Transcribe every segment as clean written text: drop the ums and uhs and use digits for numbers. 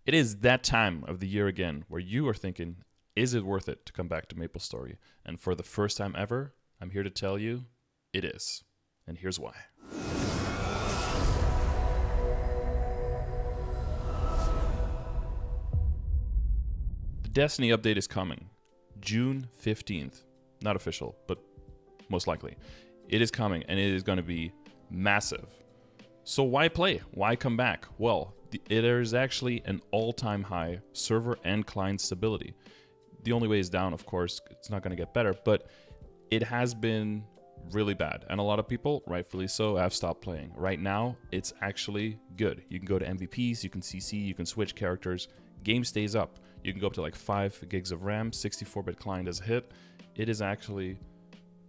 It is that time of the year again where you are thinking, is it worth it to come back to MapleStory? And for the first time ever, I'm here to tell you it is. And here's why. The Destiny update is coming June 15th. Not official, but most likely. It is coming and it is going to be massive. So why play? Why come back? Well, there is actually an all-time high server and client stability. The only way is down, of course. It's not going to get better, but it has been really bad. And a lot of people, rightfully so, have stopped playing. Right now, it's actually good. You can go to MVPs, you can CC, you can switch characters. Game stays up. You can go up to like 5 gigs of RAM, 64-bit client as a hit. It is actually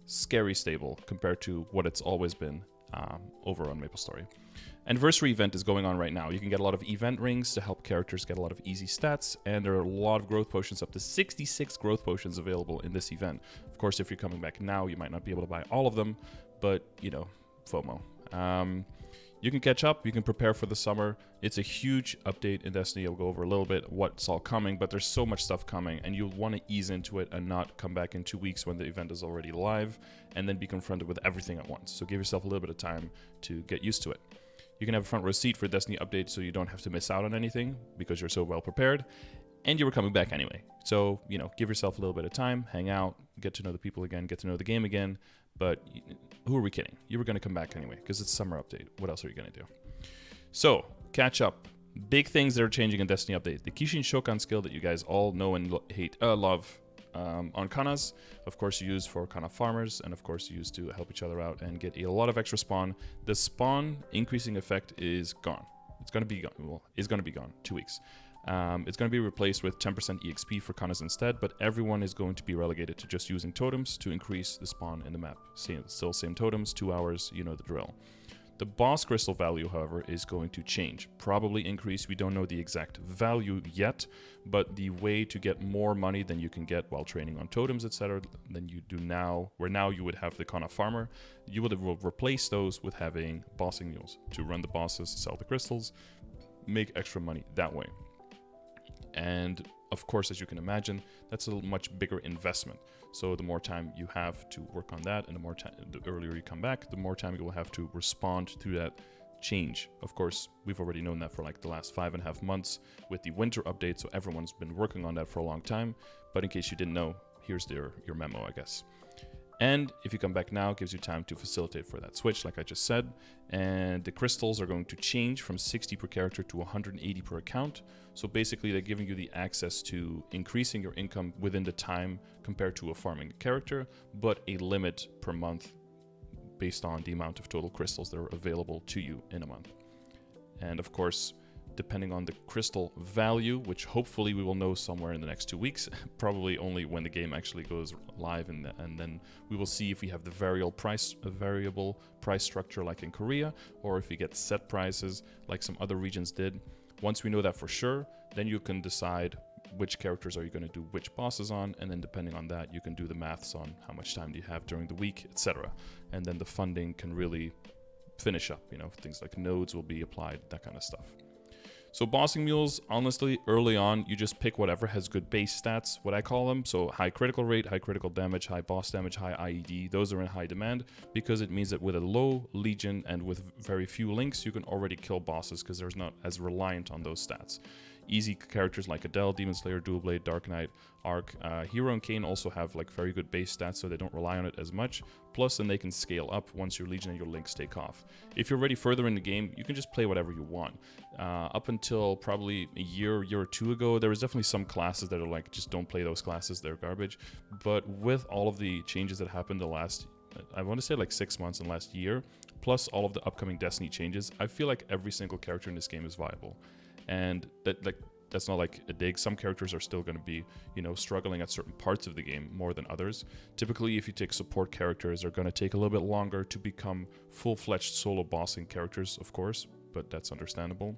scary stable compared to what it's always been over on MapleStory. Anniversary event is going on right now. You can get a lot of event rings to help characters get a lot of easy stats, and there are a lot of growth potions, up to 66 growth potions available in this event. Of course, if you're coming back now, you might not be able to buy all of them, but, you know, FOMO. You can catch up, you can prepare for the summer. It's a huge update in Destiny. I'll go over a little bit what's all coming, but there's so much stuff coming, and you'll want to ease into it and not come back in 2 weeks when the event is already live, and then be confronted with everything at once. So give yourself a little bit of time to get used to it. You can have a front row seat for Destiny update so you don't have to miss out on anything because you're so well prepared, and you were coming back anyway. So, you know, give yourself a little bit of time, hang out, get to know the people again, get to know the game again. But who are we kidding? You were going to come back anyway because it's summer update. What else are you going to do? So, catch up. Big things that are changing in Destiny update. The Kishin Shokan skill that you guys all know and love on Kanas, of course, you use for Kana farmers, and of course, you use to help each other out and get a lot of extra spawn. The spawn increasing effect is gone. It's going to be gone. Well, it's going to be gone. 2 weeks. It's going to be replaced with 10% EXP for Kanas instead, but everyone is going to be relegated to just using totems to increase the spawn in the map. Still same totems, 2 hours, you know the drill. The boss crystal value, however, is going to change. Probably increase. We don't know the exact value yet, but the way to get more money than you can get while training on totems, etc., than you do now, where now you would have the Kana farmer, you would replace those with having bossing mules to run the bosses, sell the crystals, make extra money that way. And of course, as you can imagine, that's a much bigger investment. So the more time you have to work on that, and the earlier you come back, the more time you will have to respond to that change. Of course, we've already known that for like the last 5.5 months with the winter update, so everyone's been working on that for a long time. But in case you didn't know, here's your memo, I guess. And if you come back now, it gives you time to facilitate for that switch, like I just said. And the crystals are going to change from 60 per character to 180 per account. So basically, they're giving you the access to increasing your income within the time compared to a farming character, but a limit per month based on the amount of total crystals that are available to you in a month. And of course, depending on the crystal value, which hopefully we will know somewhere in the next 2 weeks, probably only when the game actually goes live, and then we will see if we have the variable price structure like in Korea, or if we get set prices like some other regions did. Once we know that for sure, then you can decide which characters are you going to do which bosses on, and then depending on that, you can do the maths on how much time do you have during the week, etc. And then the funding can really finish up, you know, things like nodes will be applied, that kind of stuff. So bossing mules, honestly, early on, you just pick whatever has good base stats, what I call them. So high critical rate, high critical damage, high boss damage, high IED. Those are in high demand because it means that with a low legion and with very few links, you can already kill bosses because there's not as reliant on those stats. Easy characters like Adele, Demon Slayer, Dual Blade, Dark Knight, Arc, Hero and Kane also have like very good base stats, so they don't rely on it as much. Plus, then they can scale up once your Legion and your links take off. If you're already further in the game, you can just play whatever you want. Up until probably a year or two ago, there was definitely some classes that are like, just don't play those classes, they're garbage. But with all of the changes that happened the last, I want to say like 6 months in the last year, plus all of the upcoming Destiny changes, I feel like every single character in this game is viable. And that's not like a dig. Some characters are still going to be, you know, struggling at certain parts of the game more than others. Typically, if you take support characters, they're going to take a little bit longer to become full-fledged solo bossing characters, of course, but that's understandable.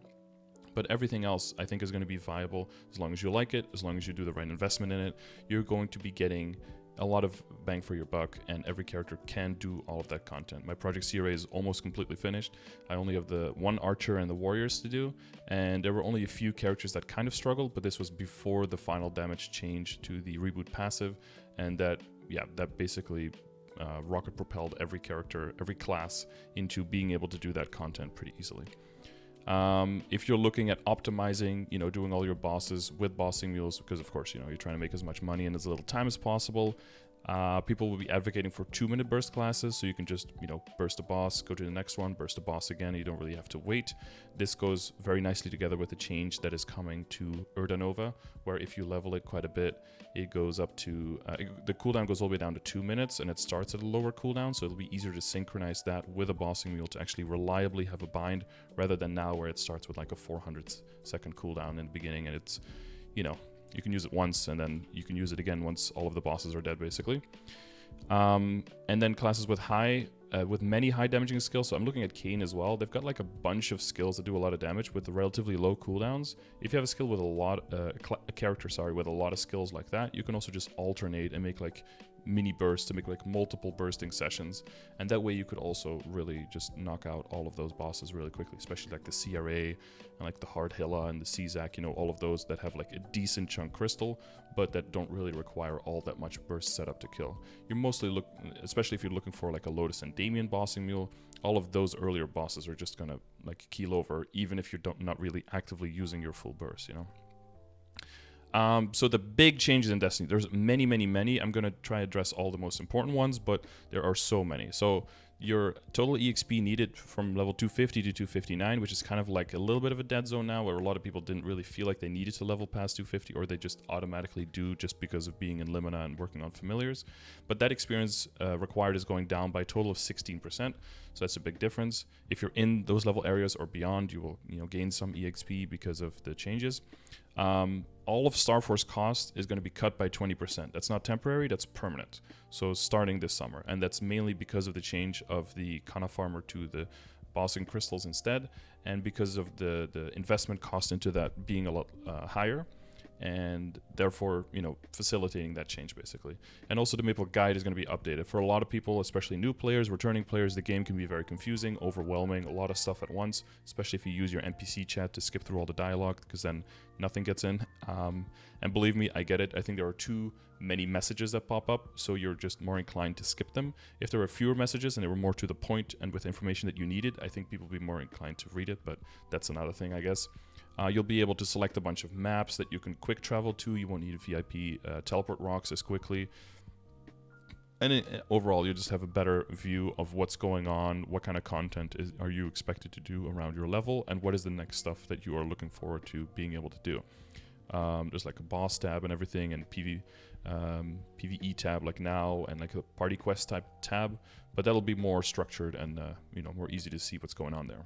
But everything else, I think, is going to be viable as long as you like it, as long as you do the right investment in it. You're going to be getting a lot of bang for your buck, and every character can do all of that content. My Project CRA is almost completely finished. I only have the one archer and the warriors to do, and there were only a few characters that kind of struggled, but this was before the final damage change to the reboot passive, and that basically rocket propelled every character, every class into being able to do that content pretty easily. If you're looking at optimizing, doing all your bosses with bossing mules, because of course, you're trying to make as much money in as little time as possible, people will be advocating for 2-minute burst classes, so you can just, burst a boss, go to the next one, burst a boss again, and you don't really have to wait. This goes very nicely together with the change that is coming to Urdanova, where if you level it quite a bit, it goes up to, the cooldown goes all the way down to 2 minutes, and it starts at a lower cooldown, so it'll be easier to synchronize that with a bossing mule to actually reliably have a bind, rather than now where it starts with like a 400-second cooldown in the beginning, and it's, you can use it once, and then you can use it again once all of the bosses are dead, basically. And then classes with many high damaging skills. So I'm looking at Kayn as well. They've got like a bunch of skills that do a lot of damage with relatively low cooldowns. If you have a skill with a character with a lot of skills like that, you can also just alternate and make like mini bursts to make like multiple bursting sessions, and that way you could also really just knock out all of those bosses really quickly, especially like the CRA and like the Hardhilla and the Czak, all of those that have like a decent chunk crystal but that don't really require all that much burst setup to kill. You're mostly especially if you're looking for like a Lotus and Damien bossing mule, all of those earlier bosses are just gonna like keel over even if you're not really actively using your full burst, So the big changes in Destiny, there's many. I'm going to try to address all the most important ones, but there are so many. So your total EXP needed from level 250 to 259, which is kind of like a little bit of a dead zone now, where a lot of people didn't really feel like they needed to level past 250, or they just automatically do just because of being in Limina and working on familiars. But that experience required is going down by a total of 16%, so that's a big difference. If you're in those level areas or beyond, you will gain some EXP because of the changes. All of Starforce cost is going to be cut by 20%. That's not temporary, that's permanent. So starting this summer. And that's mainly because of the change of the Kana Farmer to the bossing crystals instead, and because of the investment cost into that being a lot higher, and therefore, facilitating that change basically. And also the Maple guide is going to be updated. For a lot of people, especially new players, returning players, the game can be very confusing, overwhelming, a lot of stuff at once, especially if you use your NPC chat to skip through all the dialogue, because then nothing gets in. And believe me, I get it. I think there are too many messages that pop up, so you're just more inclined to skip them. If there were fewer messages and they were more to the point and with information that you needed, I think people would be more inclined to read it, but that's another thing, I guess. You'll be able to select a bunch of maps that you can quick travel to. You won't need VIP teleport rocks as quickly. And overall, you'll just have a better view of what's going on, what kind of content are you expected to do around your level, and what is the next stuff that you are looking forward to being able to do. There's like a boss tab and everything, and PvE tab like now, and like a party quest type tab, but that'll be more structured and more easy to see what's going on there.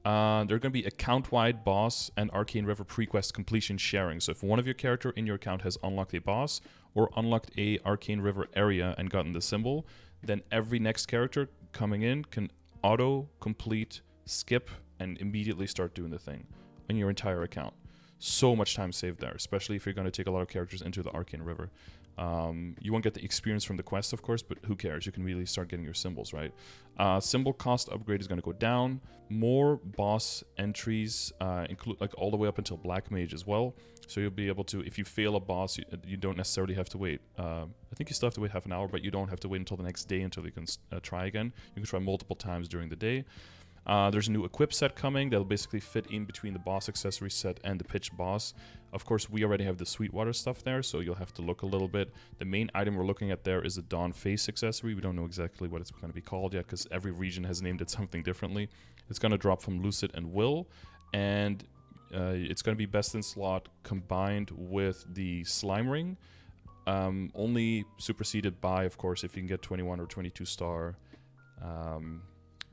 There are going to be account-wide boss and Arcane River pre-quest completion sharing. So if one of your character in your account has unlocked a boss or unlocked a Arcane River area and gotten the symbol, then every next character coming in can auto-complete, skip, and immediately start doing the thing on your entire account. So much time saved there, especially if you're going to take a lot of characters into the Arcane River. You won't get the experience from the quest, of course, but who cares? You can really start getting your symbols, right? Symbol cost upgrade is going to go down. More boss entries, include like all the way up until Black Mage as well. So you'll be able to, if you fail a boss, you don't necessarily have to wait. I think you still have to wait half an hour, but you don't have to wait until the next day until you can try again. You can try multiple times during the day. There's a new equip set coming that'll basically fit in between the boss accessory set and the pitch boss. Of course, we already have the Sweetwater stuff there, so you'll have to look a little bit. The main item we're looking at there is the Dawn Face accessory. We don't know exactly what it's going to be called yet, because every region has named it something differently. It's going to drop from Lucid and Will, and it's going to be best in slot combined with the Slime Ring. Only superseded by, of course, if you can get 21 or 22 star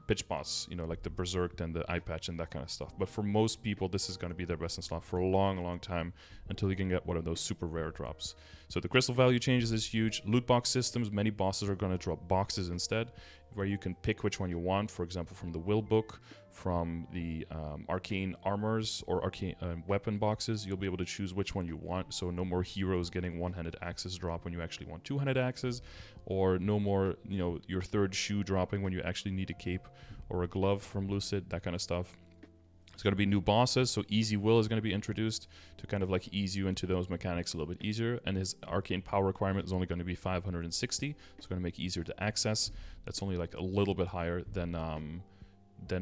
pitch boss, like the Berserked and the Eye Patch and that kind of stuff. But for most people, this is going to be their best in slot for a long time until you can get one of those super rare drops. So the crystal value changes is huge. Loot box systems, many bosses are going to drop boxes instead. where you can pick which one you want. For example, from the will book, from the arcane armors or arcane weapon boxes, you'll be able to choose which one you want. So no more heroes getting one-handed axes drop when you actually want two-handed axes, or no more, you know, your third shoe dropping when you actually need a cape or a glove from Lucid, that kind of stuff. There's going to be new bosses, so Easy Will is going to be introduced to kind of like ease you into those mechanics a little bit easier, and his arcane power requirement is only going to be 560, so it's going to make it easier to access. That's only like a little bit higher than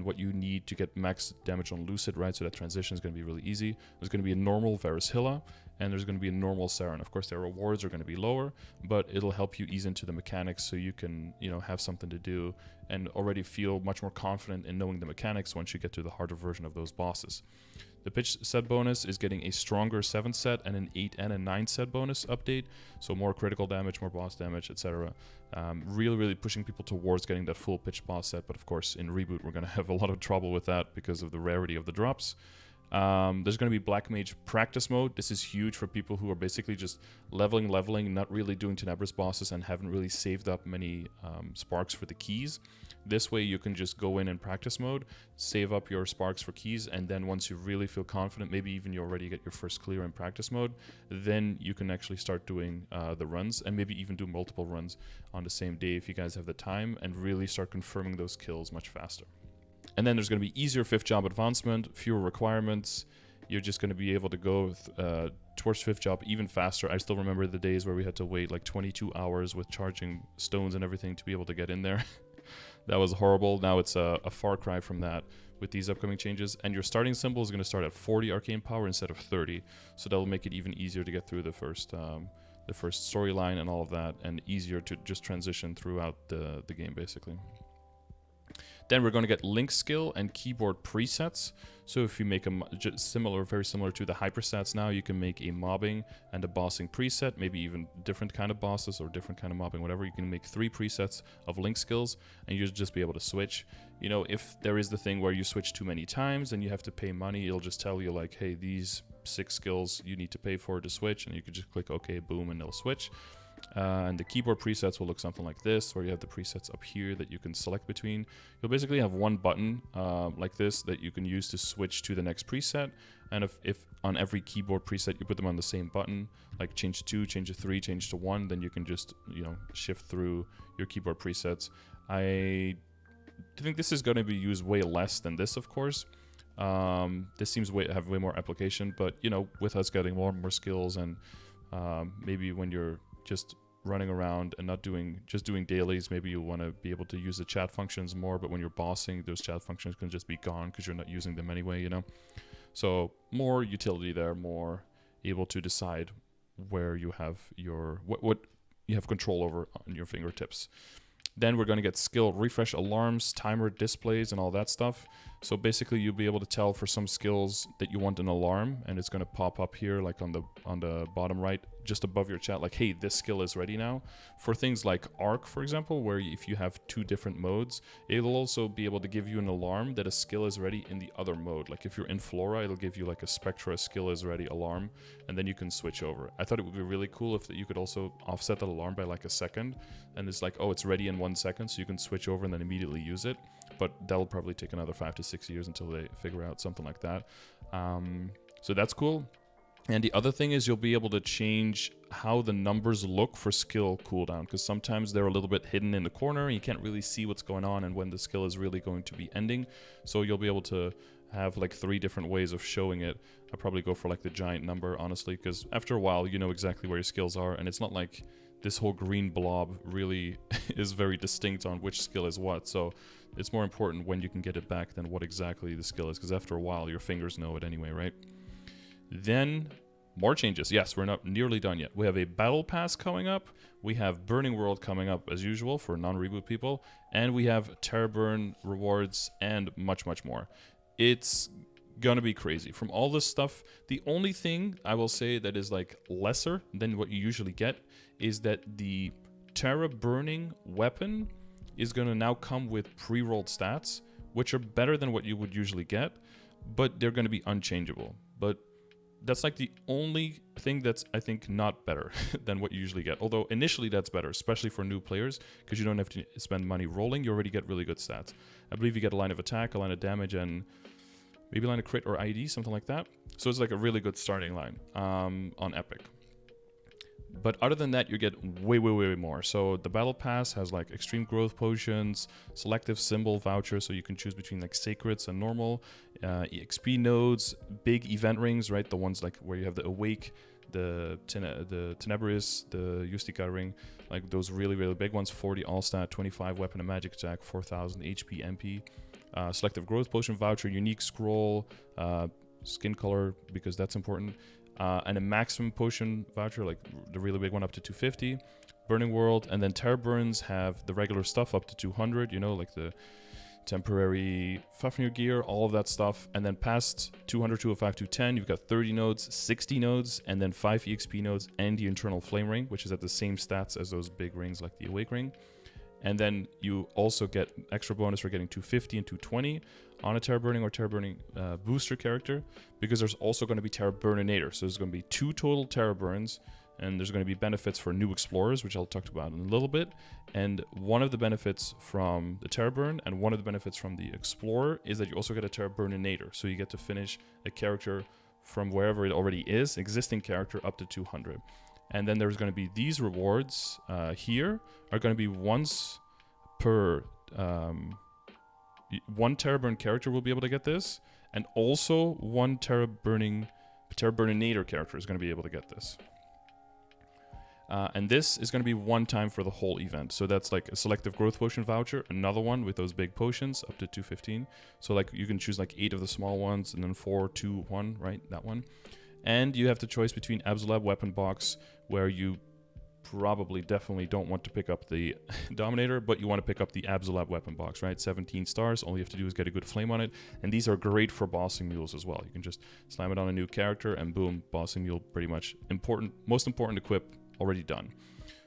what you need to get max damage on Lucid, right? So that transition is going to be really easy. There's going to be a normal Varys Hilla, and there's going to be a normal Saren. Of course, their rewards are going to be lower, but it'll help you ease into the mechanics so you can, you know, have something to do and already feel much more confident in knowing the mechanics once you get to the harder version of those bosses. The pitch set bonus is getting a stronger 7 set and an 8 and a 9 set bonus update, so more critical damage, more boss damage, etc. Really pushing people towards getting that full pitch boss set, but of course in Reboot we're going to have a lot of trouble with that because of the rarity of the drops. There's going to be Black Mage practice mode. This is huge for people who are basically just leveling, not really doing Tenebris bosses and haven't really saved up many sparks for the keys. This way you can just go in practice mode, save up your sparks for keys, and then once you really feel confident, maybe even you already get your first clear in practice mode, then you can actually start doing the runs, and maybe even do multiple runs on the same day if you guys have the time, and really start confirming those kills much faster. And then there's going to be easier 5th job advancement, fewer requirements. You're just going to be able to go towards 5th job even faster. I still remember the days where we had to wait like 22 hours with charging stones and everything to be able to get in there. That was horrible. Now it's a far cry from that with these upcoming changes. And your starting symbol is going to start at 40 arcane power instead of 30. So that'll make it even easier to get through the first storyline and all of that, and easier to just transition throughout the game basically. Then we're going to get link skill and keyboard presets. So if you make them very similar to the hyperstats now, you can make a mobbing and a bossing preset, maybe even different kind of bosses or different kind of mobbing, whatever. You can make 3 presets of link skills and you'll just be able to switch. You know, if there is the thing where you switch too many times and you have to pay money, it'll just tell you like, hey, these 6 skills you need to pay for to switch, and you can just click OK, boom, and they'll switch. And the keyboard presets will look something like this, where you have the presets up here that you can select between. You'll basically have one button like this that you can use to switch to the next preset. And if on every keyboard preset you put them on the same button, like change to 2, change to 3, change to 1, then you can just, you know, shift through your keyboard presets. I think this is going to be used way less than this, of course. This seems have way more application, but you know, with us getting more and more skills, and maybe when you're just running around and not doing dailies, maybe you want to be able to use the chat functions more, but when you're bossing, those chat functions can just be gone because you're not using them anyway, you know. So more utility there, more able to decide where you have your what you have control over on your fingertips. Then we're going to get skill refresh alarms, timer displays, and all that stuff. So basically you'll be able to tell for some skills that you want an alarm, and it's going to pop up here like on the bottom right, just above your chat, like, hey, this skill is ready now. For things like Arc, for example, where if you have 2 different modes, it'll also be able to give you an alarm that a skill is ready in the other mode. Like if you're in Flora, it'll give you like a Spectra skill is ready alarm, and then you can switch over. I thought it would be really cool if you could also offset that alarm by like a second, and it's like, oh, it's ready in 1 second, so you can switch over and then immediately use it. But that'll probably take another 5 to 6 years until they figure out something like that. So that's cool. And the other thing is you'll be able to change how the numbers look for skill cooldown, because sometimes they're a little bit hidden in the corner and you can't really see what's going on and when the skill is really going to be ending. So you'll be able to have like 3 different ways of showing it. I'll probably go for like the giant number, honestly, because after a while you know exactly where your skills are, and it's not like this whole green blob really is very distinct on which skill is what. So it's more important when you can get it back than what exactly the skill is, because after a while your fingers know it anyway, right? Then more changes. Yes, we're not nearly done yet. We have a battle pass coming up. We have Burning World coming up as usual for non-reboot people, and we have Terrorburn rewards and much, much more. It's gonna be crazy. From all this stuff, the only thing I will say that is like lesser than what you usually get is that the Terra Burning weapon is gonna now come with pre-rolled stats, which are better than what you would usually get, but they're gonna be unchangeable. But that's like the only thing that's, I think, not better than what you usually get. Although initially that's better, especially for new players, because you don't have to spend money rolling. You already get really good stats. I believe you get a line of attack, a line of damage, and maybe a line of crit or ID, something like that. So it's like a really good starting line on Epic. But other than that, you get way more. So the Battle Pass has like extreme growth potions, selective symbol vouchers, so you can choose between like sacreds and normal, EXP nodes, big event rings, right? The ones like where you have the Awake, the Tenebris, the Justica ring, like those really big ones. 40 all stat, 25 weapon and magic attack, 4,000 HP MP. Selective growth potion voucher, unique scroll, skin color because that's important. And a maximum potion voucher, like the really big one, up to 250. Burning World, and then Terror Burns have the regular stuff up to 200, you know, like the temporary Fafnir gear, all of that stuff. And then past 200, 205, 210, you've got 30 nodes, 60 nodes, and then 5 EXP nodes, and the internal flame ring, which is at the same stats as those big rings like the Awake ring. And then you also get extra bonus for getting 250 and 220 on a Terror Burning or Terror Burning booster character, because there's also going to be Terror Burninator. So there's going to be 2 total Terror Burns, and there's going to be benefits for new explorers, which I'll talk about in a little bit. And one of the benefits from the Terror Burn and one of the benefits from the Explorer is that you also get a Terror Burninator. So you get to finish a character from wherever it already is, existing character, up to 200. And then there's going to be these rewards here are going to be once per one Terror Burn character will be able to get this, and also one Terror Burninator character is going to be able to get this. And this is going to be one time for the whole event. So that's like a selective growth potion voucher, another one with those big potions up to 215. So like you can choose like 8 of the small ones, and then 4, 2, 1, right? That one. And you have the choice between Absolab Weapon Box, where you probably definitely don't want to pick up the Dominator, but you want to pick up the Absolab Weapon Box, right? 17 stars. All you have to do is get a good flame on it. And these are great for bossing mules as well. You can just slam it on a new character and boom, bossing mule, pretty much most important equip already done.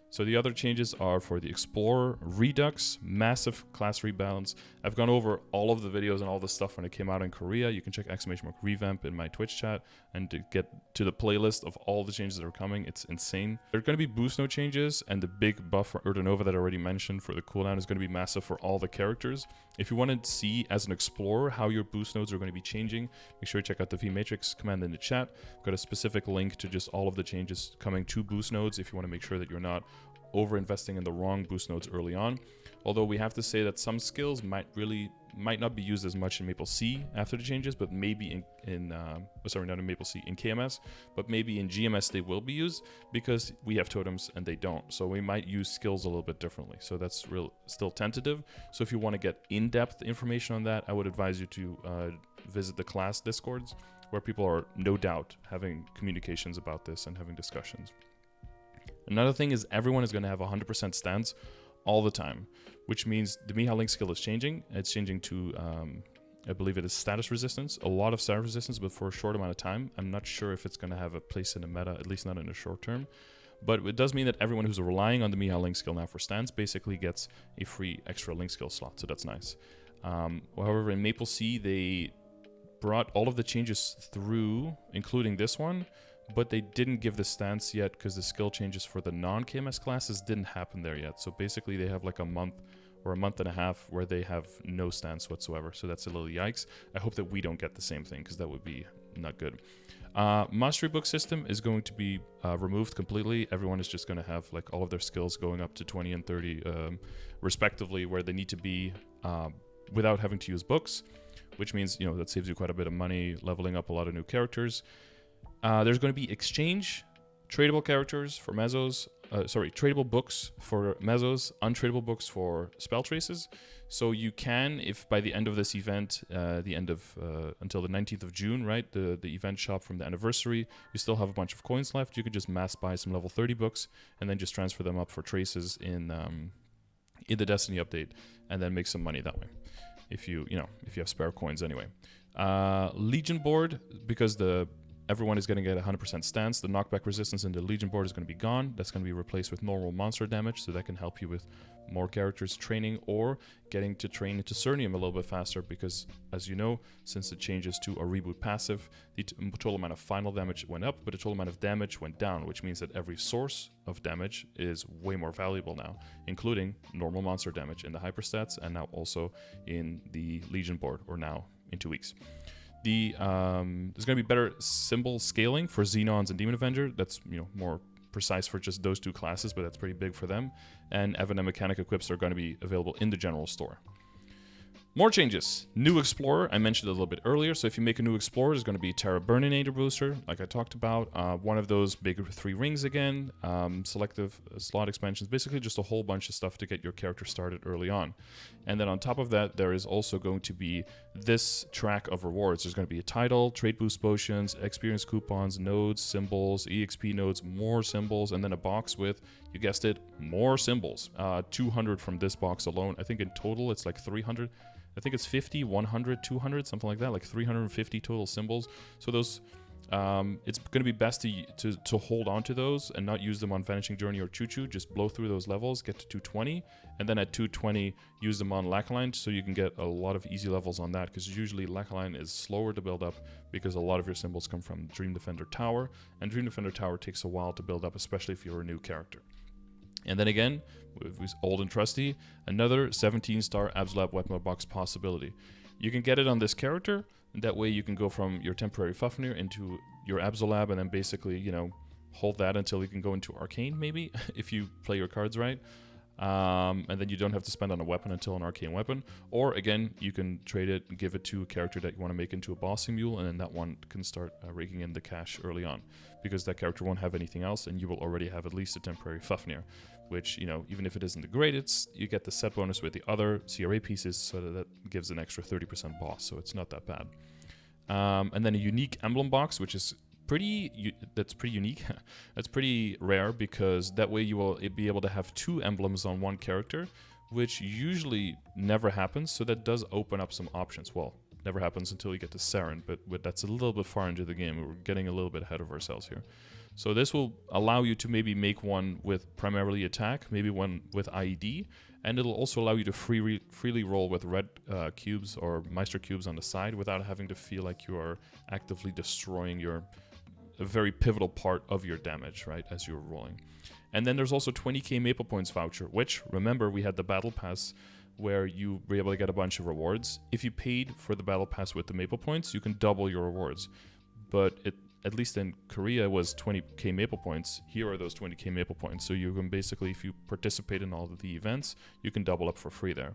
So the other changes are for the Explorer, Redux, massive class rebalance. I've gone over all of the videos and all the stuff when it came out in Korea. You can check !revamp in my Twitch chat and to get to the playlist of all the changes that are coming. It's insane. There are going to be boost node changes, and the big buff for Urdinova that I already mentioned for the cooldown is going to be massive for all the characters. If you want to see as an explorer how your boost nodes are going to be changing, make sure you check out the vmatrix command in the chat. I've got a specific link to just all of the changes coming to boost nodes if you want to make sure that you're not over investing in the wrong boost nodes early on. Although we have to say that some skills might not be used as much in Maple C after the changes, but maybe in KMS, but maybe in GMS they will be used, because we have totems and they don't. So we might use skills a little bit differently. So that's still tentative. So if you want to get in-depth information on that, I would advise you to visit the class discords, where people are no doubt having communications about this and having discussions. Another thing is everyone is going to have 100% stance all the time, which means the Mihal Link skill is changing. It's changing to, I believe it is status resistance. A lot of status resistance, but for a short amount of time. I'm not sure if it's going to have a place in the meta, at least not in the short term. But it does mean that everyone who's relying on the Mihal Link skill now for stance basically gets a free extra Link skill slot, so that's nice. However, in Maple C, they brought all of the changes through, including this one, but they didn't give the stance yet because the skill changes for the non-KMS classes didn't happen there yet. So basically they have like a month or a month and a half where they have no stance whatsoever. So that's a little yikes. I hope that we don't get the same thing, because that would be not good. Mastery book system is going to be removed completely. Everyone is just going to have like all of their skills going up to 20 and 30 respectively, where they need to be without having to use books, which means, you know, that saves you quite a bit of money, leveling up a lot of new characters. There's going to be exchange, tradable characters for mezzos, tradable books for mezzos, untradable books for spell traces. So you can, if by the end of this event, until the 19th of June, right, the event shop from the anniversary, you still have a bunch of coins left, you could just mass buy some level 30 books and then just transfer them up for traces in the Destiny update, and then make some money that way. If you have spare coins anyway. Legion board, because the everyone is going to get 100% stance. The knockback resistance in the Legion board is going to be gone. That's going to be replaced with normal monster damage, so that can help you with more characters training or getting to train into Cernium a little bit faster, because as you know, since the changes to a reboot passive, the total amount of final damage went up, but the total amount of damage went down, which means that every source of damage is way more valuable now, including normal monster damage in the hyperstats and now also in the Legion board, or now in 2 weeks. There's going to be better symbol scaling for Xenons and Demon Avenger. That's, you know, more precise for just those two classes, but that's pretty big for them. And Evan and Mechanic equips are going to be available in the general store. More changes. New Explorer, I mentioned it a little bit earlier. So if you make a new Explorer, there's going to be Terra Burninator booster, like I talked about. One of those big 3 rings again. Selective slot expansions. Basically just a whole bunch of stuff to get your character started early on. And then on top of that, there is also going to be this track of rewards. There's going to be a title, trade boost potions, experience coupons, nodes, symbols, EXP nodes, more symbols, and then a box with, you guessed it, more symbols. 200 from this box alone. I think in total it's like 300. I think it's 50, 100, 200, something like that, like 350 total symbols. So those, it's going to be best to hold on to those and not use them on Vanishing Journey or Choo Choo. Just blow through those levels, get to 220, and then at 220, use them on Lacaline so you can get a lot of easy levels on that, because usually Lacaline is slower to build up because a lot of your symbols come from Dream Defender Tower, and Dream Defender Tower takes a while to build up, especially if you're a new character. And then again, with old and trusty, another 17-star Absolab Weapon Box possibility. You can get it on this character, and that way you can go from your temporary Fafnir into your Absolab, and then basically, you know, hold that until you can go into Arcane, maybe, if you play your cards right. And then you don't have to spend on a weapon until an arcane weapon. Or again, you can trade it and give it to a character that you want to make into a bossing mule, and then that one can start raking in the cash early on, because that character won't have anything else, and you will already have at least a temporary Fafnir, which, you know, even if it isn't the greatest, you get the set bonus with the other CRA pieces, so that gives an extra 30% boss, so it's not that bad. And then a unique emblem box, which is that's pretty unique. That's pretty rare, because that way you will be able to have 2 emblems on one character, which usually never happens. So that does open up some options. Well, never happens until you get to Saren, but that's a little bit far into the game. We're getting a little bit ahead of ourselves here. So this will allow you to maybe make one with primarily attack, maybe one with IED, and it'll also allow you to freely roll with red cubes or Meister cubes on the side without having to feel like you are actively destroying a very pivotal part of your damage, right, as you're rolling. And then there's also 20k Maple Points voucher, which, remember, we had the Battle Pass where you were able to get a bunch of rewards. If you paid for the Battle Pass with the Maple Points, you can double your rewards. But at least in Korea, was 20k Maple Points. Here are those 20k Maple Points. So you can basically, if you participate in all of the events, you can double up for free there.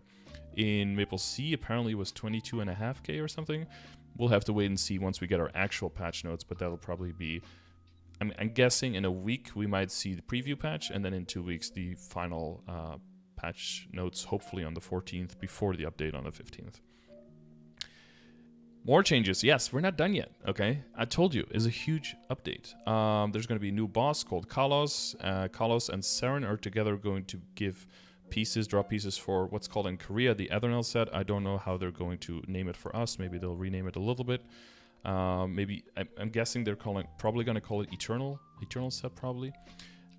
In Maple C, apparently it was 22.5k or something. We'll have to wait and see once we get our actual patch notes, but that'll probably be, I'm guessing in a week we might see the preview patch, and then in 2 weeks the final patch notes, hopefully on the 14th, before the update on the 15th. More changes. Yes, we're not done yet, okay? I told you, it's a huge update. There's going to be a new boss called Kalos. Kalos and Saren are together going to give drop pieces for what's called in Korea the Ethernal set. I don't know how they're going to name it for us. Maybe they'll rename it a little bit. Maybe, I'm guessing they're probably going to call it Eternal set, probably.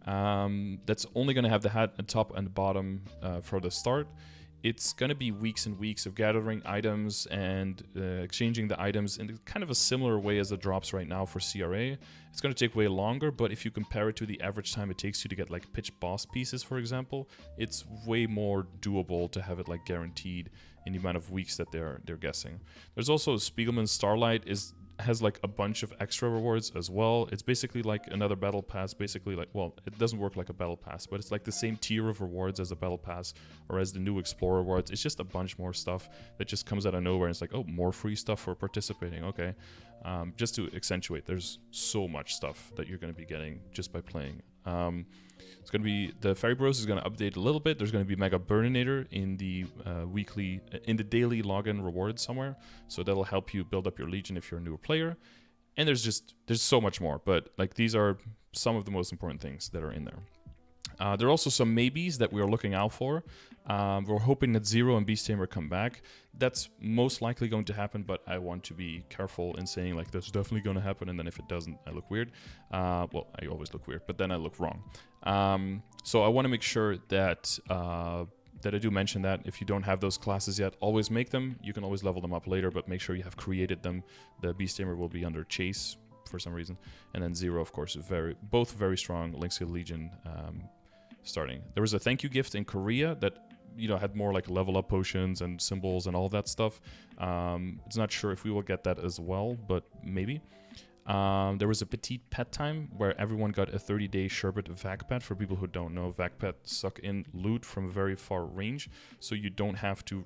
That's only going to have the hat at top and the bottom for the start. It's going to be weeks and weeks of gathering items and exchanging the items in kind of a similar way as the drops right now for CRA. It's going to take way longer, but if you compare it to the average time it takes you to get like pitch boss pieces, for example, it's way more doable to have it like guaranteed in the amount of weeks that they're guessing. There's also Spiegelman Starlight has like a bunch of extra rewards as well. It's basically like another battle pass, basically like, well, it doesn't work like a battle pass, but it's like the same tier of rewards as a battle pass or as the new Explorer rewards. It's just a bunch more stuff that just comes out of nowhere, and it's like, oh, more free stuff for participating, okay. Just to accentuate, there's so much stuff that you're going to be getting just by playing. It's going to be, the Fairy Bros is going to update a little bit. There's going to be Mega Burninator in the daily login rewards somewhere. So that'll help you build up your Legion if you're a newer player. And there's so much more, but like these are some of the most important things that are in there. There are also some maybes that we are looking out for. We're hoping that Zero and Beast Tamer come back. That's most likely going to happen, but I want to be careful in saying like that's definitely going to happen, and then if it doesn't, I look weird. Well, I always look weird, but then I look wrong. So I want to make sure that that I do mention that if you don't have those classes yet, always make them. You can always level them up later, but make sure you have created them. The Beast Tamer will be under Chase for some reason, and then Zero, of course, both very strong. Link's Legion starting. There was a thank you gift in Korea that had more like level up potions and symbols and all that stuff. It's not sure if we will get that as well, but maybe. There was a petite pet time where everyone got a 30-day sherbet vac pet. For people who don't know, vac pets suck in loot from a very far range, so you don't have to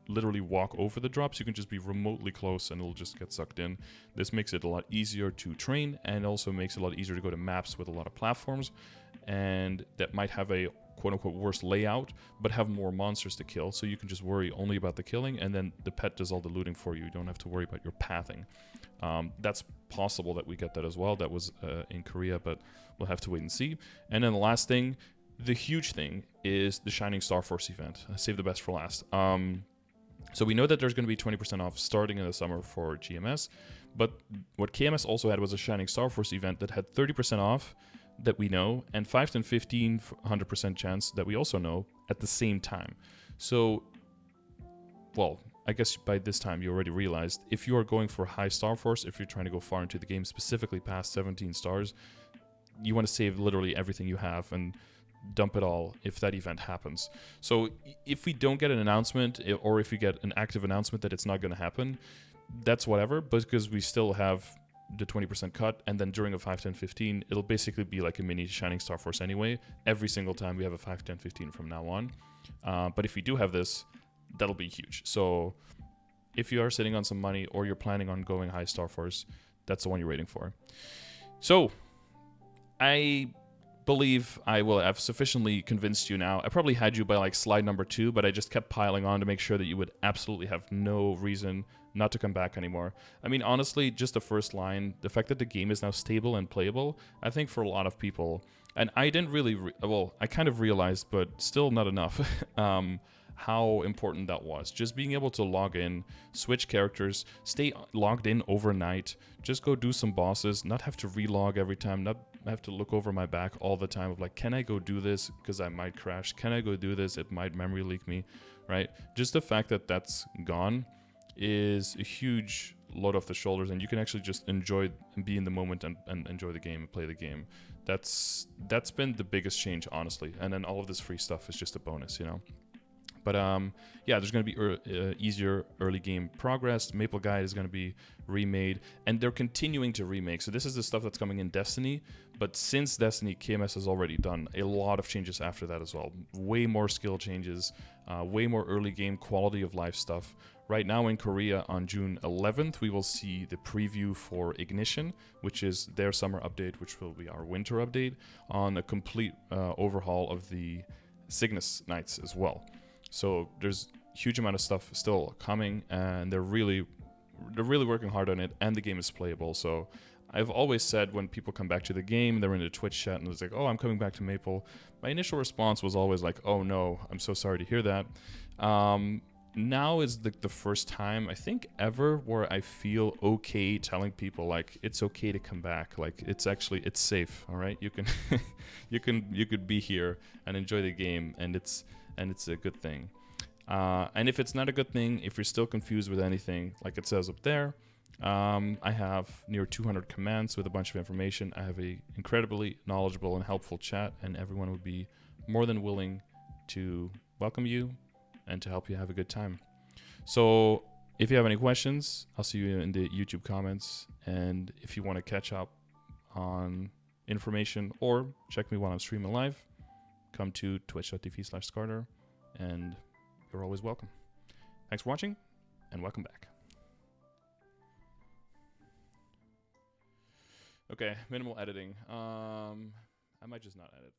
literally walk over the drops. You can just be remotely close and it'll just get sucked in. This makes it a lot easier to train, and also makes it a lot easier to go to maps with a lot of platforms, and that might have a quote-unquote worse layout, but have more monsters to kill, so you can just worry only about the killing, and then the pet does all the looting for you. You don't have to worry about your pathing. That's possible that we get that as well. That was in Korea, but we'll have to wait and see. And then the last thing, the huge thing, is the Shining Star Force event. I saved the best for last. So we know that there's going to be 20% off starting in the summer for GMS, but what KMS also had was a Shining Star Force event that had 30% off that we know, and 5 to 15, 100% chance that we also know at the same time. So, well, I guess by this time you already realized, if you are going for high Star Force, if you're trying to go far into the game, specifically past 17 stars, you want to save literally everything you have and dump it all if that event happens. So if we don't get an announcement, or if we get an active announcement that it's not going to happen, that's whatever, but because we still have the 20% cut, and then during a 5, 10, 15, it'll basically be like a mini Shining Star Force anyway. Every single time we have a 5, 10, 15 from now on. But if we do have this, that'll be huge. So if you are sitting on some money, or you're planning on going high Star Force, that's the one you're waiting for. So I believe I will have sufficiently convinced you now. I probably had you by like slide number 2, but I just kept piling on to make sure that you would absolutely have no reason not to come back anymore. I mean, honestly, just the first line, the fact that the game is now stable and playable, I think for a lot of people, and I didn't really, well, I kind of realized, but still not enough, how important that was. Just being able to log in, switch characters, stay logged in overnight, just go do some bosses, not have to relog every time, not have to look over my back all the time of like, can I go do this because I might crash? Can I go do this? It might memory leak me, right? Just the fact that that's gone is a huge load off the shoulders, and you can actually just enjoy and be in the moment and enjoy the game and play the game. That's been the biggest change, honestly. And then all of this free stuff is just a bonus, But yeah, there's going to be easier early game progress. Maple Guide is going to be remade, and they're continuing to remake. So this is the stuff that's coming in Destiny, but since Destiny, KMS has already done a lot of changes after that as well. Way more skill changes, way more early game quality of life stuff. Right now in Korea on June 11th, we will see the preview for Ignition, which is their summer update, which will be our winter update, on a complete overhaul of the Cygnus Knights as well. So there's a huge amount of stuff still coming, and they're really working hard on it, and the game is playable. So I've always said when people come back to the game, they're in the Twitch chat and it's like, oh, I'm coming back to Maple. My initial response was always like, oh no, I'm so sorry to hear that. Now is the first time I think ever where I feel okay telling people like it's okay to come back. Like it's safe. All right, you can you could be here and enjoy the game, and it's a good thing. And if it's not a good thing, if you're still confused with anything, like it says up there, I have near 200 commands with a bunch of information. I have a incredibly knowledgeable and helpful chat, and everyone would be more than willing to welcome you and to help you have a good time. So if you have any questions, I'll see you in the YouTube comments. And if you want to catch up on information or check me while I'm streaming live, come to twitch.tv/Scardor, and you're always welcome. Thanks for watching, and welcome back. Okay, minimal editing. I might just not edit.